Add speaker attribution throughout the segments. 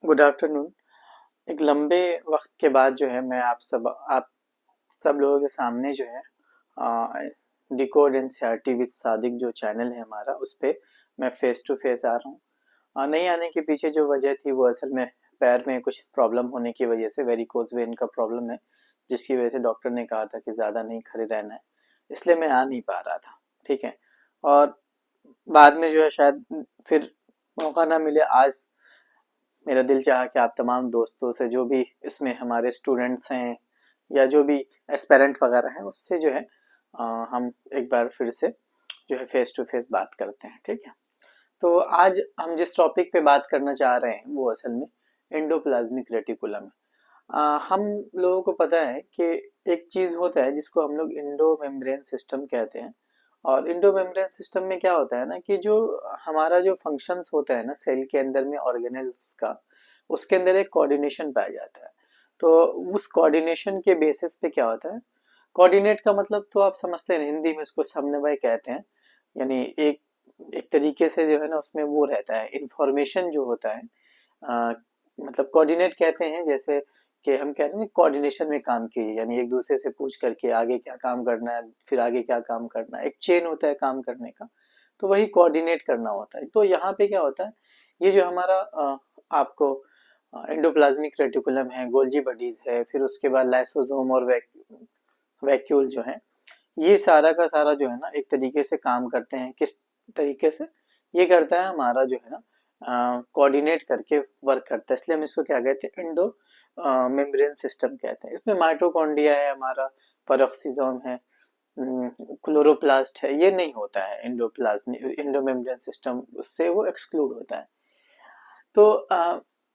Speaker 1: Good afternoon. एक लंबे वक्त के बाद जो है मैं आप सब लोगों के सामने जो है डिकोड एनसीईआरटी विद सादिक जो चैनल है हमारा, उस पे मैं फेस टू फेस आ रहा हूँ। नहीं आने के पीछे जो वजह थी वो असल में पैर में कुछ प्रॉब्लम होने की वजह से, वेरिकोज वेन का प्रॉब्लम है, जिसकी वजह से डॉक्टर ने कहा था कि ज़्यादा नहीं खड़े रहना है, इसलिए मैं आ नहीं पा रहा था। ठीक है। और बाद में जो है शायद फिर मौका ना मिले। आज मेरा दिल चाहा कि आप तमाम दोस्तों से, जो भी इसमें हमारे स्टूडेंट्स हैं या जो भी एस्पेरेंट वगैरह हैं, उससे जो है हम एक बार फिर से जो है फेस टू फेस बात करते हैं। ठीक है। तो आज हम जिस टॉपिक पे बात करना चाह रहे हैं वो असल में एंडोप्लाज्मिक रेटिकुलम है। हम लोगों को पता है कि एक चीज होता है जिसको हम लोग इंडो मेम्ब्रेन सिस्टम कहते हैं। और इंडो मेम्ब्रेन सिस्टम में क्या होता है ना कि जो हमारा जो फंक्शंस होता है ना सेल के अंदर में ऑर्गेनेल्स का, उसके अंदर एक कोऑर्डिनेशन पाया जाता है। तो उस कोऑर्डिनेशन के बेसिस पे क्या होता है, कोऑर्डिनेट का मतलब तो आप समझते हैं, हिंदी में इसको समन्वय कहते हैं। यानी एक एक तरीके से जो है ना उसमें वो रहता है, इंफॉर्मेशन जो होता है। अ, मतलब कोऑर्डिनेट कहते हैं, जैसे कि हम कह रहे हैं कोऑर्डिनेशन में काम कीजिए, यानी एक दूसरे से पूछ करके आगे क्या काम करना है, फिर आगे क्या काम करना है, एक चेन होता है काम करने का। तो वही कोऑर्डिनेट करना होता है। तो यहाँ पे क्या होता है, ये जो हमारा आपको एंडोप्लाज्मिक रेटिकुलम है, गोल्जी बॉडीज है, फिर उसके बाद लाइसोसोम और वैक्यूल जो है, ये सारा का सारा जो है ना एक तरीके से काम करते हैं। किस तरीके से ये करता है, हमारा जो है ना कोऑर्डिनेट करके वर्क करता है, इसलिए हम इसको क्या कहते हैं, इंडो मेम्ब्रेन सिस्टम कहते हैं। इसमें माइटोकॉन्ड्रिया है, हमारा पेरोक्सिसोम है, क्लोरोप्लास्ट है, ये नहीं होता है इंडोप्लाज्म इंडो मेम्ब्रेन सिस्टम, उससे वो एक्सक्लूड होता है। तो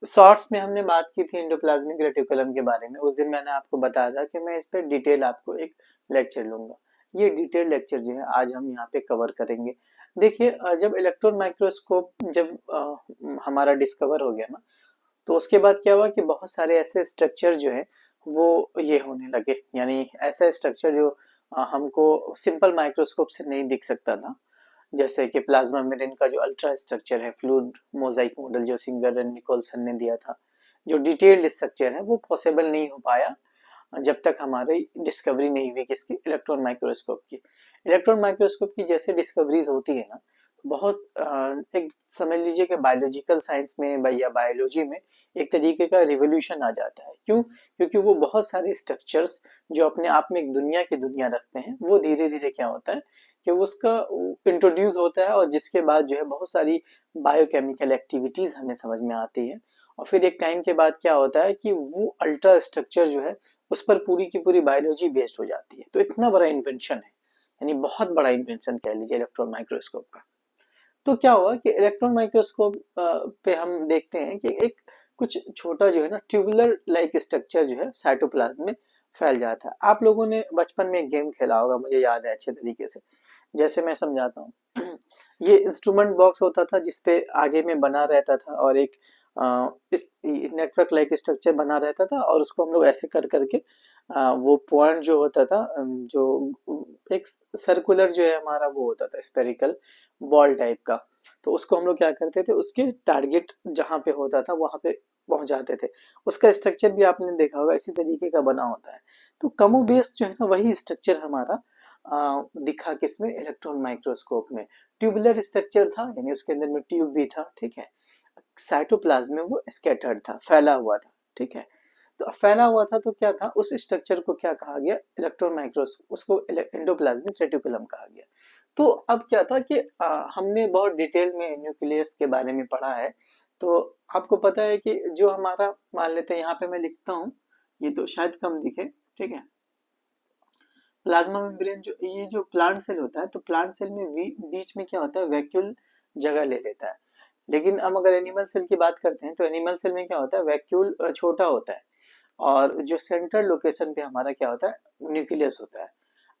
Speaker 1: शॉर्ट्स में हमने बात की थी एंडोप्लाज्मिक रेटिकुलम के बारे में। उस दिन मैंने आपको बताया था कि मैं इस पर डिटेल आपको एक लेक्चर लूंगा। ये डिटेल लेक्चर जो है आज हम यहाँ पे कवर करेंगे। देखिए, जब इलेक्ट्रॉन माइक्रोस्कोप जब हमारा डिस्कवर हो गया ना, तो उसके बाद क्या हुआ कि बहुत सारे ऐसे स्ट्रक्चर जो है वो ये होने लगे, यानी ऐसा स्ट्रक्चर जो हमको सिंपल माइक्रोस्कोप से नहीं दिख सकता था। जैसे कि प्लाज्मा मेम्ब्रेन का जो अल्ट्रा स्ट्रक्चर है, फ्लूइड मोजाइक मॉडल जो सिंगर एंड निकोलसन ने दिया था, जो डिटेल्ड स्ट्रक्चर है, वो पॉसिबल नहीं हो पाया जब तक हमारी डिस्कवरी नहीं हुई किसकी, इलेक्ट्रॉन माइक्रोस्कोप की। इलेक्ट्रॉन माइक्रोस्कोप की जैसे डिस्कवरीज होती है ना, बहुत एक समझ लीजिए कि बायोलॉजिकल साइंस में या बायोलॉजी में एक तरीके का रिवोल्यूशन आ जाता है। क्यों? क्योंकि वो बहुत सारे स्ट्रक्चर्स जो अपने आप में एक दुनिया की दुनिया रखते हैं, वो धीरे धीरे क्या होता है कि उसका इंट्रोड्यूस होता है, और जिसके बाद जो है बहुत सारी बायोकेमिकल एक्टिविटीज हमें समझ में आती है। और फिर एक टाइम के बाद क्या होता है कि वो अल्ट्रा स्ट्रक्चर जो है उस पर पूरी की पूरी बायोलॉजी बेस्ड हो जाती है। तो इतना बड़ा इन्वेंशन है, यानी बहुत बड़ा इन्वेंशन कह लीजिए इलेक्ट्रॉन माइक्रोस्कोप का। तो क्या हुआ कि इलेक्ट्रॉन माइक्रोस्कोप पे हम देखते हैं कि एक कुछ छोटा जो है ना ट्यूबुलर लाइक स्ट्रक्चर जो है साइटोप्लाज्म में फैल जाता है। आप लोगों ने बचपन में एक गेम खेला होगा, मुझे याद है अच्छे तरीके से। जैसे मैं समझाता हूँ। ये इंस्ट्रूमेंट बॉक्स होता था जिसपे आगे में बना रहता था, और एक इस नेटवर्क लाइक स्ट्रक्चर बना रहता था, और उसको हम लोग ऐसे कर करके वो पॉइंट जो होता था, जो एक सर्कुलर जो है हमारा वो होता था स्पेरिकल बॉल टाइप का। तो उसको हम लोग क्या करते थे, उसके टारगेट जहाँ पे होता था वहां पे पहुंच जाते थे। उसका स्ट्रक्चर भी आपने देखा होगा इसी तरीके का बना होता है। तो कमो बेस जो है ना वही स्ट्रक्चर हमारा दिखा किसमें, इलेक्ट्रॉन माइक्रोस्कोप में। ट्यूबुलर स्ट्रक्चर था, यानी उसके अंदर में ट्यूब भी था। ठीक है। साइटोप्लाज्म में वो स्कैटर्ड था, फैला हुआ था। ठीक है। तो फैला हुआ था तो क्या था, उस स्ट्रक्चर को क्या कहा गया, इलेक्ट्रॉन माइक्रोस्कोप, उसको एंडोप्लाज्मिक रेटिकुलम कहा गया। तो अब क्या था कि हमने बहुत डिटेल में न्यूक्लियस के बारे में पढ़ा है। तो आपको पता है कि जो हमारा, मान लेते हैं यहाँ पे मैं लिखता हूँ, ये तो शायद कम दिखे। ठीक है। प्लाज्मा मेम्ब्रेन, जो ये जो प्लांट सेल होता है, तो प्लांट सेल में बीच में क्या होता है, वैक्यूल जगह ले लेता है। लेकिन हम अगर एनिमल सेल की बात करते हैं तो एनिमल सेल में क्या होता है, वैक्यूल छोटा होता है, और जो सेंट्रल लोकेशन पे हमारा क्या होता है, न्यूक्लियस होता है।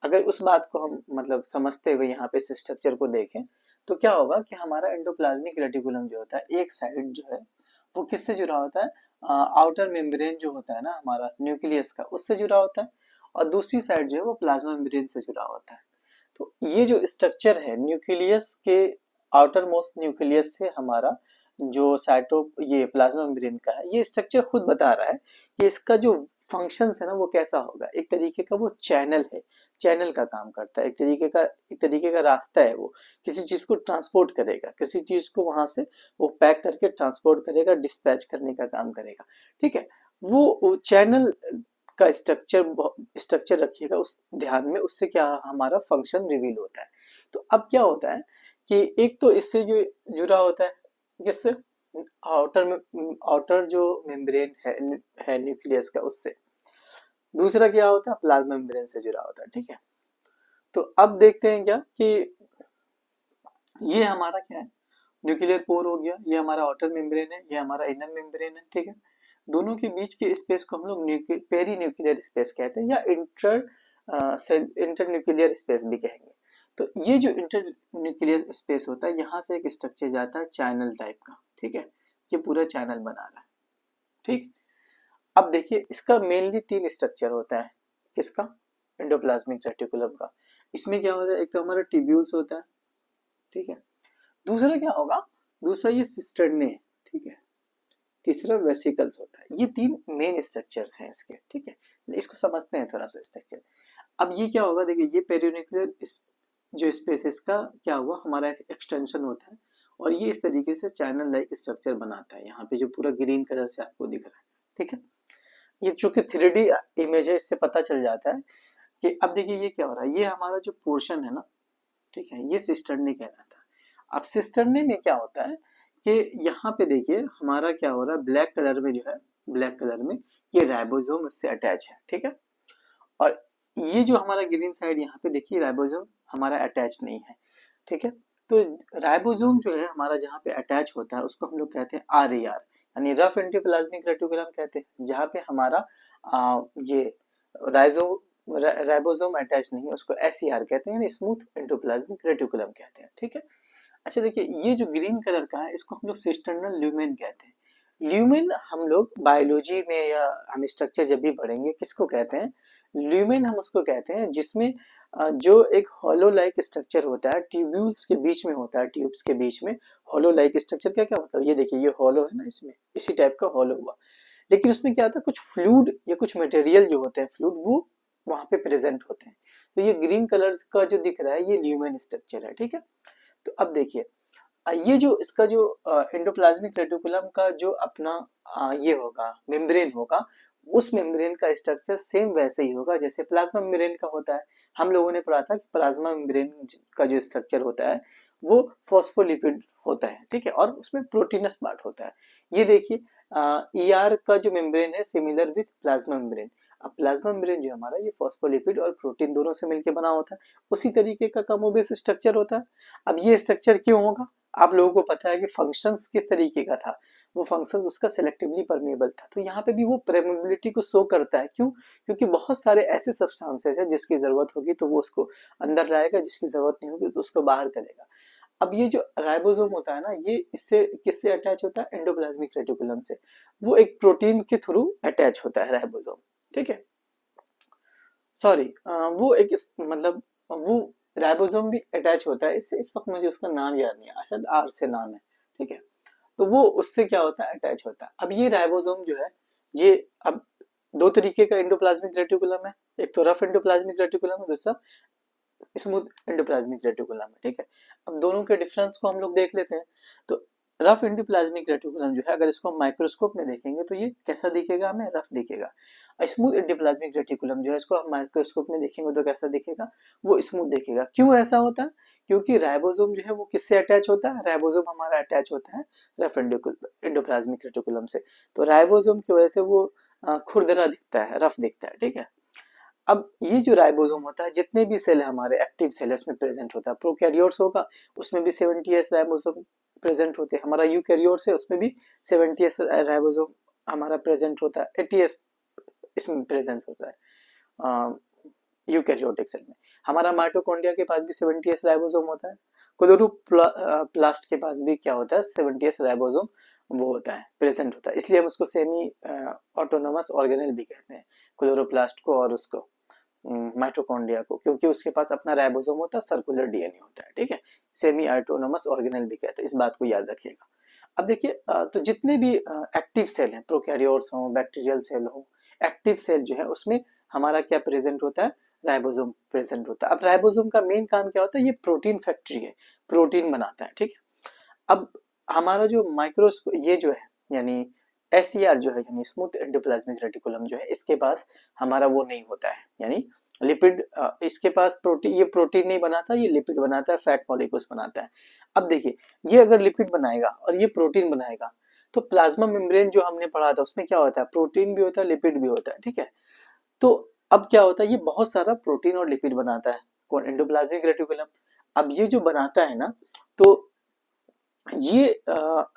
Speaker 1: अगर उस बात को हम मतलब समझते हुए यहाँ पे स्ट्रक्चर को देखें, तो क्या होगा कि हमारा एंडोप्लाज्मिक रेटिकुलम जो होता है, एक साइड जो है वो किससे जुड़ा होता है, आउटर मेम्ब्रेन जो होता है ना हमारा न्यूक्लियस का, उससे जुड़ा होता है। और दूसरी साइड जो है वो प्लाज्मा मेम्ब्रेन से जुड़ा होता है। तो ये जो स्ट्रक्चर है न्यूक्लियस के, आउटर मोस्ट न्यूक्लियस से हमारा जो साइटो ये प्लाज्मा मेम्ब्रेन का है, ये स्ट्रक्चर खुद बता रहा है कि इसका जो फंक्शंस है ना वो कैसा होगा। एक तरीके का वो चैनल है, चैनल का काम करता है, एक तरीके का रास्ता है। वो किसी चीज को ट्रांसपोर्ट करेगा, किसी चीज को वहां से वो पैक करके ट्रांसपोर्ट करेगा, डिस्पैच करने का काम करेगा। ठीक है, वो चैनल का स्ट्रक्चर रखिएगा उस ध्यान में, उससे क्या हमारा फंक्शन रिवील होता है। तो अब क्या होता है कि एक तो इससे जो जुड़ा होता है किससे, आउटर जो मेम्ब्रेन है न्यूक्लियस का, उससे। दूसरा क्या होता है, प्लाज्मा मेम्ब्रेन से जुड़ा होता है। ठीक है, तो अब देखते हैं क्या कि ये हमारा क्या है, न्यूक्लियर पोर हो गया, ये हमारा आउटर मेम्ब्रेन है, ये हमारा इनर मेम्ब्रेन है। ठीक है, दोनों के बीच के स्पेस को हम लोग पेरी न्यूक्लियर स्पेस कहते हैं, या इंटर न्यूक्लियर स्पेस भी कहेंगे। तो ये जो इंटर न्यूक्लियर स्पेस होता है, यहाँ से एक स्ट्रक्चर जाता है चैनल टाइप का। ठीक है, ये पूरा चैनल बना रहा है। ठीक, अब देखिए इसका मेनली 3 स्ट्रक्चर होता है। किसका, एंडोप्लाज्मिक रेटिकुलम का। इसमें क्या होता है, एक तो हमारा ट्यूब्यूल्स होता है। ठीक है, दूसरा क्या होगा, दूसरा ये सिस्टर्ने है। ठीक है, तीसरा वेसिकल्स होता है। ये 3 मेन स्ट्रक्चर्स हैं इसके। ठीक है, इसको समझते हैं थोड़ा सा स्ट्रक्चर। अब ये क्या होगा, देखिए ये पेरिन्यूक्लियर जो स्पेस है इसका क्या हुआ, हमारा एक्सटेंशन होता है, और ये इस तरीके से चैनल लाइक स्ट्रक्चर बनाता है। यहाँ पे जो पूरा ग्रीन कलर से आपको दिख रहा है। ठीक है, ये चूंकि 3D इमेज है, इससे पता चल जाता है कि अब देखिए ये क्या हो रहा है, ये हमारा जो पोर्शन है ना, ठीक है, ये सिस्टर्नी कहलाता है। अब सिस्टर्नी में क्या होता है कि यहाँ पे देखिए हमारा क्या हो रहा है, ब्लैक कलर में जो है, ब्लैक कलर में ये राइबोसोम इससे अटैच है। ठीक है, और ये जो हमारा ग्रीन साइड यहाँ पे देखिए राइबोसोम हमारा अटैच नहीं है। ठीक है, तो राइबोसोम जो है हमारा जहाँ पे अटैच होता है उसको हम लोग कहते हैं RER, यानी रफ एंडोप्लाज्मिक रेटिकुलम कहते हैं। जहाँ पे हमारा ये राइजो राइबोसोम अटैच नहीं है उसको SER कहते हैं, यानी स्मूथ एंडोप्लाज्मिक रेटिकुलम कहते हैं। ठीक है, अच्छा देखिए ये जो ग्रीन कलर का है इसको हम लोग सिस्टर्नल ल्यूमेन कहते हैं। ल्यूमेन हम लोग बायोलॉजी में या हम स्ट्रक्चर जब भी पढ़ेंगे किसको कहते हैं, ल्यूमेन हम उसको कहते हैं जिसमें जो एक हॉलो लाइक स्ट्रक्चर होता है, ट्यूब्यूल्स के बीच में होता है, ट्यूब्स के बीच में हॉलो लाइक स्ट्रक्चर। क्या क्या मतलब, ये देखिए ये हॉलो है ना, इसमें इसी टाइप का हॉलो हुआ, लेकिन उसमें क्या होता है, कुछ फ्लूइड या कुछ मटेरियल जो होते हैं फ्लूइड, वो वहां पे प्रेजेंट होते हैं। तो ये ग्रीन कलर का जो दिख रहा है ये ल्यूमेन स्ट्रक्चर है। ठीक है, तो अब देखिए ये जो इसका जो एंडोप्लाज्मिक रेटिकुलम का जो अपना ये होगा मेम्ब्रेन होगा, उस मेम्ब्रेन का स्ट्रक्चर सेम वैसे ही होगा जैसे प्लाज्मा मेम्ब्रेन का होता है। हम लोगों ने पढ़ा था कि प्लाज्मा मेम्ब्रेन का जो स्ट्रक्चर होता है वो फॉस्फोलिपिड होता है। ठीक है, और उसमें प्रोटीनस पार्ट होता है। ये देखिए ER का जो मेम्ब्रेन है सिमिलर विथ प्लाज्मा मेम्ब्रेन। अब प्लाज्मा मेम्ब्रेन जो हमारा ये फॉस्फोलिपिड और प्रोटीन दोनों से मिलकर बना होता है, उसी तरीके का कमोबेश स्ट्रक्चर होता है। अब ये स्ट्रक्चर क्यों होगा, आप लोगों को पता है कि फंक्शंस किस तरीके का था, वो फंक्शंस उसका सिलेक्टिवली परमेबल था। तो यहाँ पे भी वो परमेबिलिटी को शो करता है। क्यों, क्योंकि बहुत सारे ऐसे सब्सटेंसेस है जिसकी जरूरत होगी तो वो उसको अंदर लाएगा, जिसकी जरूरत नहीं होगी तो उसको बाहर करेगा। अब ये जो राइबोसोम होता है ना, ये इससे किससे अटैच होता है, एंडोप्लाज्मिक रेटिकुलम से। वो एक प्रोटीन के थ्रू अटैच होता है राइबोसोम। ठीक है, सॉरी वो एक मतलब वो राइबोसोम भी अटैच होता है इससे। इस वक्त मुझे उसका नाम याद नहीं आ, शायद R से नाम है। ठीक है, तो वो उससे क्या होता है, अटैच होता है। अब ये राइबोसोम जो है ये अब 2 तरीके का एंडोप्लाज्मिक रेटिकुलम है, एक तो रफ एंडोप्लाज्मिक रेटिकुलम है, दूसरा स्मूथ एंडोप्लाज्मिक रेटिकुलम है। ठीक है, अब दोनों के डिफरेंस को हम लोग देख लेते हैं। तो रफ एंडोप्लाज्मिक रेटिकुलम जो है अगर इसको हम माइक्रोस्कोप में देखेंगे तो ये कैसा दिखेगा, हमें रफ दिखेगा। स्मूथ एंडोप्लाज्मिक रेटिकुलम जो है इसको हम माइक्रोस्कोप में देखेंगे तो कैसा दिखेगा, वो स्मूथ दिखेगा। क्यों ऐसा होता है, क्योंकि राइबोसोम जो है वो किससे अटैच होता है, राइबोसोम हमारा अटैच होता है रफ एंडोप्लाज्मिक रेटिकुलम से। तो राइबोसोम की वजह से वो खुरदरा दिखता है, रफ दिखता है। ठीक है, अब ये जो राइबोसोम होता है जितने भी सेल है हमारे एक्टिव सेल है उसमें प्रेजेंट होता है। प्रोकैरियोट्स होगा उसमें भी 70s राइबोसोम प्रेजेंट होते हैं। हमारा यूकैरियोट्स है उसमें भी 70s राइबोसोम हमारा प्रेजेंट होता है। 80s इसमें प्रेजेंट होता है यूकैरियोटिक सेल में। हमारा माइटोकॉन्ड्रिया के पास भी 70s राइबोसोम होता है। क्लोरोप्लास्ट के पास भी क्या होता है, 70s राइबोसोम वो होता है, प्रेजेंट होता है। इसलिए हम उसको सेमी ऑटोनोमस ऑर्गेनेल भी कहते हैं, क्लोरोप्लास्ट को और उसको माइटोकॉन्ड्रिया को, क्योंकि उसके पास अपना राइबोसोम होता है, सर्कुलर DNA होता है। ठीक है, सेमी ऑटोनोमस ऑर्गेनेल भी कहते हैं, इस बात को याद रखिएगा। अब देखिए तो जितने भी एक्टिव सेल हैं, प्रोकैरियोट्स हों, बैक्टीरियल सेल हो, एक्टिव सेल जो है उसमें हमारा क्या प्रेजेंट होता है, राइबोसोम प्रेजेंट होता है। अब राइबोसोम का मेन काम क्या होता है, ये प्रोटीन फैक्ट्री है, प्रोटीन बनाता है, ठीक है। अब हमारा जो माइक्रोस्कोप ये जो है यानी एसईआर जो है यानी स्मूथ एंडोप्लाज्मिक रेटिकुलम जो है, इसके पास हमारा वो नहीं होता है, यानी लिपिड, इसके पास प्रोटीन, ये प्रोटीन नहीं बनाता, ये लिपिड बनाता है, फैट मॉलिक्यूल्स बनाता है। अब देखिए ये अगर लिपिड बनाएगा और ये प्रोटीन बनाएगा, तो प्लाज्मा मेम्ब्रेन जो हमने पढ़ा था उसमें क्या होता है, प्रोटीन भी होता है, लिपिड भी होता है, ठीक है। तो अब क्या होता है, ये बहुत सारा प्रोटीन और लिपिड बनाता है, कौन, एंडोप्लाज्मिक रेटिकुलम। अब ये जो बनाता है ना, तो ये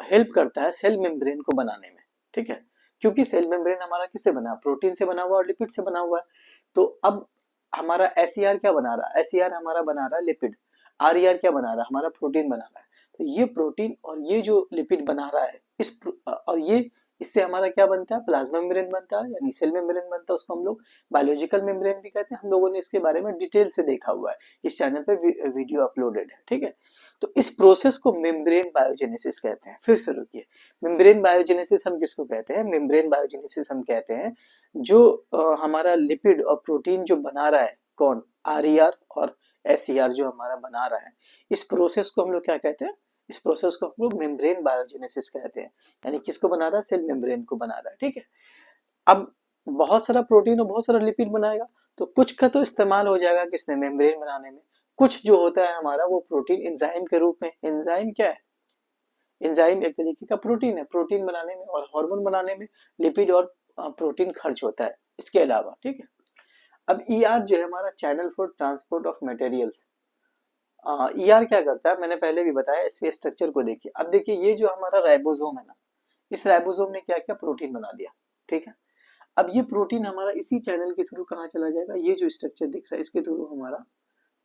Speaker 1: हेल्प करता है सेल मेम्ब्रेन को बनाने में, ठीक है। क्योंकि सेल मेम्ब्रेन हमारा किससे बना, प्रोटीन से बना हुआ और लिपिड से बना हुआ है। तो अब हमारा एसईआर क्या बना रहा है, एसईआर हमारा बना रहा है लिपिड, आरईआर क्या बना रहा है, हमारा प्रोटीन बना रहा है। तो ये प्रोटीन और ये जो लिपिड बना रहा है और ये इससे हमारा क्या बनता है, प्लाज्मा मेम्ब्रेन बनता है, यानी सेल मेम्ब्रेन बनता है, उसको हम लोग बायोलॉजिकल मेम्ब्रेन भी कहते हैं। हम लोगों ने इसके बारे में डिटेल से देखा हुआ है, इस चैनल पे वीडियो अपलोडेड है, ठीक है। तो इस प्रोसेस को मेम्ब्रेन बायोजेनेसिस कहते हैं। फिर से रुकिए, मेम्ब्रेन बायोजेनेसिस हम किसको कहते हैं, मेम्ब्रेन बायोजेनेसिस हम कहते हैं जो हमारा लिपिड और प्रोटीन जो बना रहा है, कौन, आरईआर और एसईआर जो हमारा बना रहा है, इस प्रोसेस को हम लोग क्या कहते हैं, इस प्रोसेस को हम लोग मेम्ब्रेन बायोजेनेसिस कहते हैं। यानी किसको बना रहा है, सेल मेम्ब्रेन को बना रहा है, ठीक है। अब बहुत सारा प्रोटीन और बहुत सारा लिपिड बनाएगा, तो कुछ का तो इस्तेमाल हो जाएगा किसमें, मेम्ब्रेन बनाने में। कुछ जो होता है हमारा वो प्रोटीन एंजाइम के रूप में, एंजाइम क्या है, एंजाइम एक तरीके का प्रोटीन है, प्रोटीन बनाने में और हार्मोन बनाने में लिपिड और प्रोटीन खर्च होता है इसके अलावा, ठीक है। अब ईआर जो है हमारा channel for transport of materials, ER क्या करता है, मैंने पहले भी बताया, इसके स्ट्रक्चर को देखिए। अब देखिए ये जो हमारा राइबोसोम है ना, इस राइबोसोम ने क्या किया, प्रोटीन बना दिया, ठीक है। अब ये प्रोटीन हमारा इसी चैनल के थ्रू कहाँ चला जाएगा, ये जो स्ट्रक्चर दिख रहा है इसके थ्रू हमारा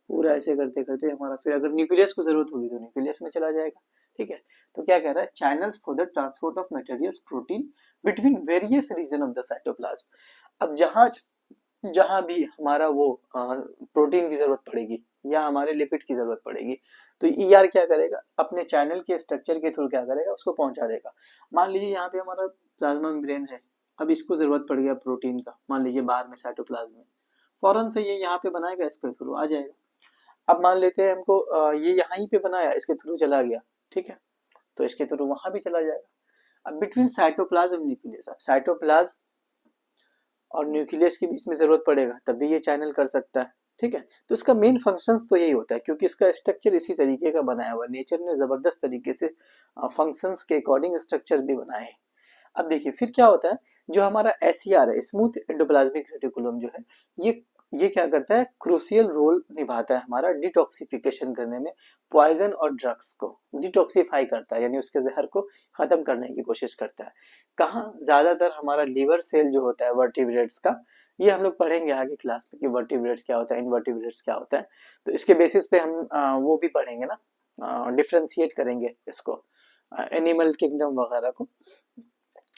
Speaker 1: पूरा ऐसे करते करते हमारा, फिर अगर न्यूक्लियस को जरूरत होगी तो न्यूक्लियस में चला जाएगा, ठीक है। तो क्या कह रहा है, channels for the transport of materials protein between various region of the cytoplasm. अब जहां जहां भी हमारा वो प्रोटीन की जरूरत पड़ेगी या हमारे लिपिड की जरूरत पड़ेगी, तो ईआर क्या करेगा, अपने चैनल के स्ट्रक्चर के थ्रू क्या करेगा, उसको पहुंचा देगा। मान लीजिए यहाँ पे हमारा प्लाज्मा मेम्ब्रेन है, अब इसको जरूरत पड़ गया प्रोटीन का, मान लीजिए बाहर में साइटोप्लाज्म में, फौरन से ये यहाँ पे बनाएगा, इसके थ्रू आ जाएगा। अब मान लेते हैं हमको ये यहाँ ही पे बनाया, इसके थ्रू चला गया, ठीक है, तो इसके थ्रू वहां भी चला जाएगा। अब बिटवीन साइटोप्लाज्म न्यूक्लियस, अब साइटोप्लाज्म और न्यूक्लियस के बीच में जरूरत पड़ेगा तब भी ये चैनल कर सकता है, ठीक है। तो इसका मेन फंक्शंस तो यही होता है, क्योंकि इसका स्ट्रक्चर इसी तरीके का बनाया हुआ है, नेचर ने जबरदस्त तरीके से फंक्शंस के अकॉर्डिंग स्ट्रक्चर भी बनाए हैं। अब देखिए फिर क्या होता है, जो हमारा एसईआर है, स्मूथ एंडोप्लाज्मिक रेटिकुलम जो है, ये क्या करता है, क्रूशियल रोल निभाता है हमारा डिटॉक्सिफिकेशन करने में, पॉइजन और ड्रग्स को डिटॉक्सिफाई करता है, यानी उसके जहर को खत्म करने की कोशिश करता है। कहाँ, ज्यादातर हमारा लीवर सेल जो होता है वर्टिब्रेट्स का, ये हम लोग पढ़ेंगे आगे क्लास में कि वर्टिब्रेट्स क्या होता है, इनवर्टिब्रेट्स क्या होता है। तो इसके बेसिस पे हम वो भी पढ़ेंगे ना, डिफ्रेंशिएट करेंगे इसको, एनिमल किंगडम वगैरह को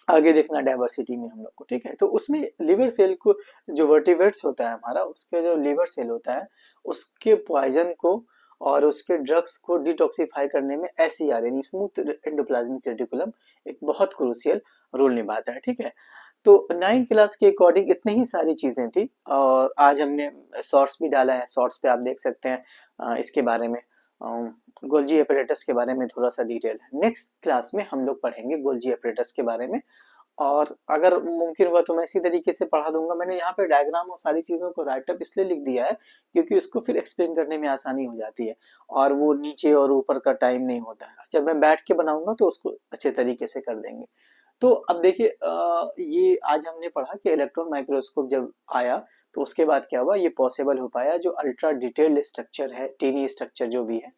Speaker 1: आगे देखना डाइवर्सिटी में हम लोग को, ठीक है। तो उसमें लिवर सेल को, जो वर्टिब्रेट्स होता है हमारा, उसके जो लिवर सेल होता है, उसके पॉइजन को और उसके ड्रग्स को डिटॉक्सिफाई करने में एसईआर यानी स्मूथ एंडोप्लाज्मिक रेटिकुलम एक बहुत क्रूशियल रोल निभाता है, ठीक है। तो 9th क्लास के अकॉर्डिंग इतनी ही सारी चीजें थी, और आज हमने शॉर्ट्स भी डाला है, शॉर्ट्स पे आप देख सकते हैं इसके बारे में, गोल्जी एपरेटस के बारे में थोड़ा सा डिटेल है। नेक्स्ट क्लास में हम लोग पढ़ेंगे गोल्जी एपरेटस के बारे में, और अगर मुमकिन हुआ तो मैं इसी तरीके से पढ़ा दूंगा। मैंने यहाँ पे डायग्राम और सारी चीज़ों को राइटअप इसलिए लिख दिया है क्योंकि उसको फिर एक्सप्लेन करने में आसानी हो जाती है, और वो नीचे और ऊपर का टाइम नहीं होता है। जब मैं बैठ के बनाऊंगा तो उसको अच्छे तरीके से कर देंगे। तो अब देखिए ये आज हमने पढ़ा कि इलेक्ट्रॉन माइक्रोस्कोप जब आया तो उसके बाद क्या हुआ, ये पॉसिबल हो पाया, जो अल्ट्रा डिटेल्ड स्ट्रक्चर है, टीनी स्ट्रक्चर जो भी है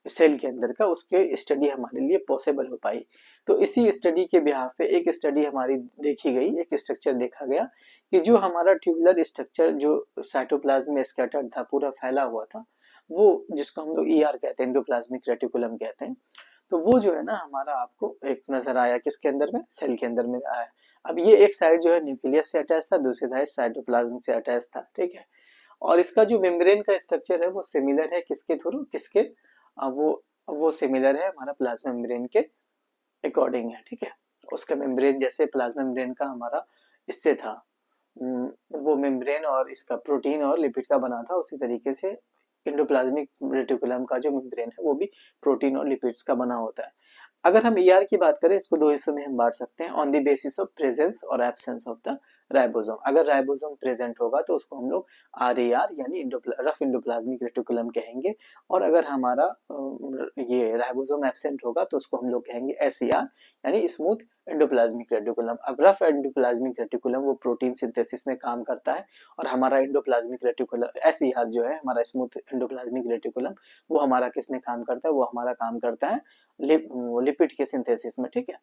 Speaker 1: सेल के अंदर का, उसके स्टडी हमारे लिए पॉसिबल हो पाई। तो इसी स्टडी के बिहाफ पे एक स्टडी हमारी देखी गई, एक स्ट्रक्चर देखा गया कि जो हमारा ट्यूबुलर स्ट्रक्चर जो साइटोप्लाज्म में स्कैटर्ड था, पूरा फैला हुआ था, वो जिसको हम लोग ईआर कहते हैं, एंडोप्लाज्मिक रेटिकुलम कहते हैं, तो वो जो है ना हमारा आपको एक नजर आया किसके अंदर में, सेल के अंदर में आया। अब ये एक साइड जो है न्यूक्लियस से अटैच था, दूसरी साइड साइटोप्लाज्म से अटैच था, ठीक है। और इसका जो मेम्ब्रेन का स्ट्रक्चर है वो सिमिलर है किसके थ्रू, किसके वो वो सिमिलर है हमारा प्लाज्मा मेम्ब्रेन के अकॉर्डिंग है, ठीक है। उसका मेम्ब्रेन जैसे प्लाज्मा मेम्ब्रेन का हमारा इससे था, वो मेम्ब्रेन और इसका प्रोटीन और लिपिड का बना था, उसी तरीके से एंडोप्लाज्मिक रेटिकुलम का जो मेम्ब्रेन है वो भी प्रोटीन और लिपिड्स का बना होता है। अगर हम ईआर की बात करें, इसको दो हिस्सों में हम बांट सकते हैं, on the basis of presence और एब्सेंस ऑफ द राइबोसोम। अगर राइबोसोम प्रेजेंट होगा तो उसको हम लोग आरईआर यानी रफ एंडोप्लाज्मिक रेटिकुलम कहेंगे, और अगर हमारा ये राइबोसोम एब्सेंट होगा तो उसको हम लोग कहेंगे एसईआर यानी स्मूथ एंडोप्लाज्मिक रेटिकुलम। अब रफ एंडोप्लाज्मिक रेटिकुलम वो प्रोटीन सिंथेसिस में काम करता है, और हमारा एंडोप्लाज्मिक रेटिकुलम एसईआर जो है हमारा स्मूथ एंडोप्लाज्मिक रेटिकुलम, वो हमारा किस में काम करता है, वो हमारा काम करता है लिपिड के सिंथेसिस में, ठीक है।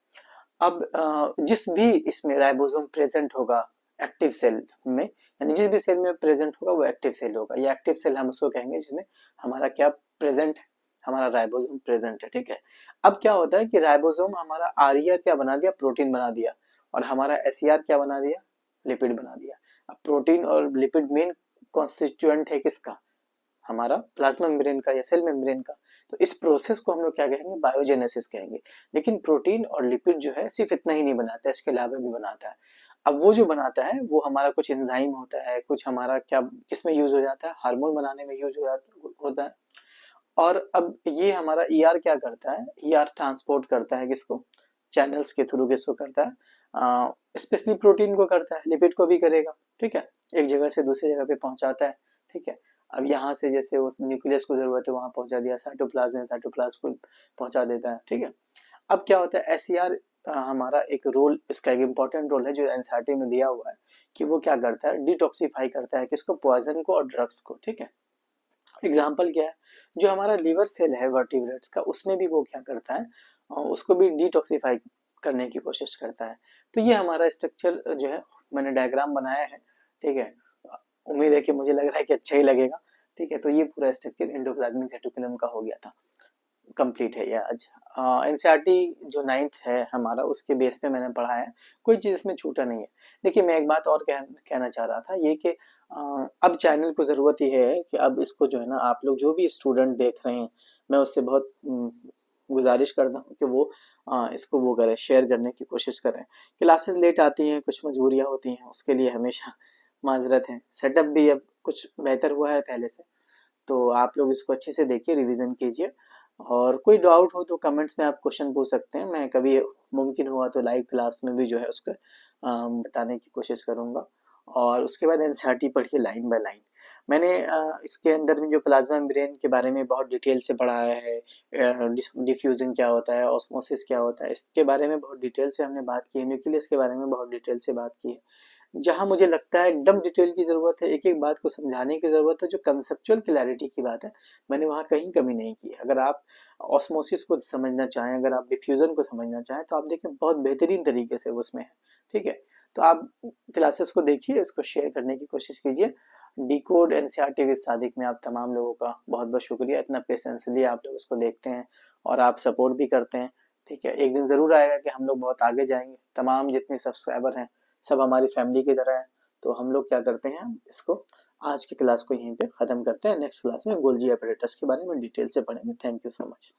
Speaker 1: अब जिस भी इसमें राइबोसोम प्रेजेंट होगा एक्टिव सेल में, यानी जिस भी सेल में प्रेजेंट होगा वो एक्टिव सेल होगा। ये एक्टिव सेल हम उसको कहेंगे जिसमें हमारा क्या प्रेजेंट है, हमारा राइबोसोम प्रेजेंट है, ठीक है। अब क्या होता है कि राइबोसोम हमारा आरईआर क्या बना दिया, प्रोटीन बना दिया, और हमारा एसईआर क्या बना दिया, लिपिड बना दिया। अब प्रोटीन और लिपिड मेन कॉन्स्टिट्यूएंट है किसका, हमारा प्लाज्मा मेम्ब्रेन का या सेल मेम्ब्रेन का। तो इस प्रोसेस को हम लोग क्या कहेंगे, बायोजेनेसिस कहेंगे। लेकिन प्रोटीन और लिपिड जो है सिर्फ इतना ही नहीं बनाता है, इसके अलावा भी बनाता है। अब वो जो बनाता है वो हमारा कुछ एंजाइम होता है, कुछ हमारा क्या किसमें यूज हो जाता है, हार्मोन बनाने में यूज होता है। और अब ये हमारा ईआर क्या करता है, ईआर ट्रांसपोर्ट करता है किसको, चैनल्स के थ्रू किसको करता है, स्पेशली प्रोटीन को करता है, लिपिड को भी करेगा, ठीक है। एक जगह से दूसरी जगह पे पहुंचाता है, ठीक है। अब यहाँ से जैसे उस न्यूक्लियस को जरूरत है वहां पहुंचा दिया, साइटोप्लाज्म को पहुंचा देता है, ठीक है। अब क्या होता है, एसईआर हमारा एक रोल, इसका एक इम्पोर्टेंट रोल है जो एनसीईआरटी में दिया हुआ है, कि वो क्या करता है, डिटॉक्सिफाई करता है किसको, पॉइजन को और ड्रग्स को, ठीक है। एग्जाम्पल क्या है, जो हमारा लीवर सेल है वर्टिब्रेट्स का, उसमें भी वो क्या करता है, उसको भी डिटॉक्सिफाई करने की कोशिश करता है। तो ये हमारा स्ट्रक्चर जो है मैंने डायग्राम बनाया है, ठीक है। उम्मीद है कि मुझे लग रहा है कि अच्छा ही लगेगा, ठीक है। तो ये पूरा स्ट्रक्चर एंडोप्लाज्मिक रेटिकुलम का हो गया था, कंप्लीट है ये आज। एनसीईआरटी जो 9th है हमारा, उसके बेस पे मैंने पढ़ा है, कोई चीज़ इसमें छूटा नहीं है। देखिए मैं एक बात और कहना चाह रहा था, ये कि अब चैनल को ज़रूरत ये है कि अब इसको जो है ना, आप लोग जो भी स्टूडेंट देख रहे हैं, मैं उससे बहुत गुजारिश करता हूँ कि वो इसको वो करें, शेयर करने की कोशिश करें। क्लासेस लेट आती हैं, कुछ मजबूरियाँ होती हैं, उसके लिए हमेशा माजरत है। सेटअप भी अब कुछ बेहतर हुआ है पहले से, तो आप लोग इसको अच्छे से देखिए, रिवीजन कीजिए, और कोई डाउट हो तो कमेंट्स में आप क्वेश्चन पूछ सकते हैं। मैं कभी मुमकिन हुआ तो लाइव क्लास में भी जो है उसको बताने की कोशिश करूँगा। और उसके बाद एनसीईआरटी पढ़िए लाइन बाय लाइन। मैंने इसके अंदर में जो प्लाज्मा मेम्ब्रेन के बारे में बहुत डिटेल से पढ़ाया है, डिफ्यूजन क्या होता है, ऑस्मोसिस क्या होता है, इसके बारे में बहुत डिटेल से हमने बात की है, न्यूक्लियस के बारे में बहुत डिटेल से बात की है। जहाँ मुझे लगता है एकदम डिटेल की ज़रूरत है, एक-एक बात को समझाने की ज़रूरत है, जो कंसेप्चुअल क्लैरिटी की बात है, मैंने वहाँ कहीं कमी नहीं की है। अगर आप ऑस्मोसिस को समझना चाहें, अगर आप डिफ्यूज़न को समझना चाहें, तो आप देखिए बहुत बेहतरीन तरीके से उसमें है, ठीक है। तो आप क्लासेस को देखिए, इसको शेयर करने की कोशिश कीजिए। डिकोड एनसीईआरटी विद सादिक में आप तमाम लोगों का बहुत-बहुत शुक्रिया, इतना पेशेंसली आप लोग इसको देखते हैं और आप सपोर्ट भी करते हैं, ठीक है। एक दिन ज़रूर आएगा कि हम लोग बहुत आगे जाएँगे, तमाम जितने सब्सक्राइबर हैं सब हमारी फैमिली की तरह है। तो हम लोग क्या करते हैं, इसको आज की क्लास को यहीं पे ख़त्म करते हैं। नेक्स्ट क्लास में गोल्जी apparatus के बारे में डिटेल से पढ़ेंगे। Thank you so much.